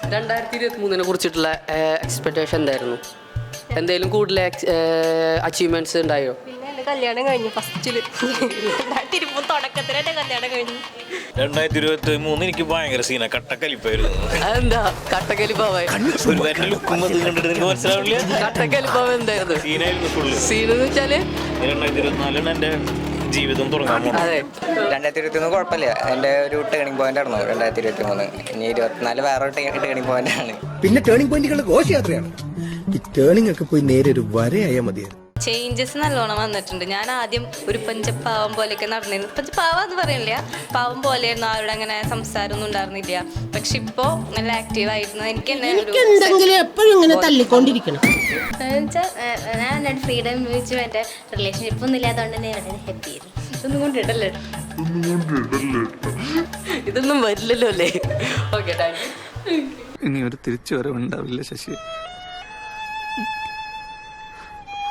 2023 കുറിച്ചിട്ടുള്ള എക്സ്പെക്ടേഷൻ എന്തായിരുന്നു? എന്തെങ്കിലും കൂടുതൽ അച്ചീവ്മെന്റ്സ് ഉണ്ടായോ? പിന്നെ എൻ്റെ കല്യാണം കഴിഞ്ഞു ഫസ്റ്റില്. തുടക്കത്തിലായിട്ട് കല്യാണം കഴിഞ്ഞു. 2023 എനിക്ക് ഭയങ്കര സീന കട്ടക്കലിപ്പായിരുന്നു. അതെന്താ കട്ടക്കലിപ്പാവായി? മനസ്സിലാവില്ല. കട്ടക്കലിപ്പാവ് എന്തായിരുന്നു? സീനായിരുന്നു ഫുള്ള്. സീനെന്ന് വെച്ചാല് 2024 എന്റെ ജീവിതം തുടങ്ങാൻ പോകുന്നത്. അതെ, 2023 കുഴപ്പമില്ല. എൻ്റെ ഒരു ടേണിംഗ് പോയിന്റ് ആയിരുന്നു 2023. ഇനി 2024 വേറെ ടേണിംഗ് പോയിന്റ് ആണ്. പിന്നെ ടേണിംഗ് പോയിന്റുകൾ ഘോഷയാത്രയാണ്. ഈ ടേണിംഗ് ഒക്കെ പോയി നേരെ ഒരു വരയായാൽ മതിയായിരുന്നു. ചേഞ്ചസ് നല്ലോണം വന്നിട്ടുണ്ട്. ഞാൻ ആദ്യം ഒരു പഞ്ചപാവം പോലെയൊക്കെ നടന്നിരുന്നു. പഞ്ചപാവം എന്ന് പറയില്ല, പാവം പോലെയായിരുന്നു. ആരോട് അങ്ങനെ സംസാരമൊന്നും ഉണ്ടായിരുന്നില്ല. പക്ഷെ ഇപ്പോ നല്ല ആക്റ്റീവ് ആയിരുന്നു. എനിക്ക് എന്തെങ്കിലും എപ്പോഴും ഇങ്ങനെ തല്ലിക്കൊണ്ടിരിക്കണം. ഞാൻ എൻ്റെ ഫ്രീഡം ഉപയോഗിച്ച് എൻ്റെ റിലേഷൻഷിപ്പ് ഒന്നും ഇല്ലാത്തതുകൊണ്ട് തന്നെ വളരെ ഹാപ്പി ആയിരുന്നു. ഇതൊന്നും കൊണ്ടിടല്ലേ, ഇതൊന്നും വരില്ലല്ലോ അല്ലേ? Okay, thank you. ഇനി ഒരു തിരിച്ചു വരവുണ്ടാവില്ല ശശി.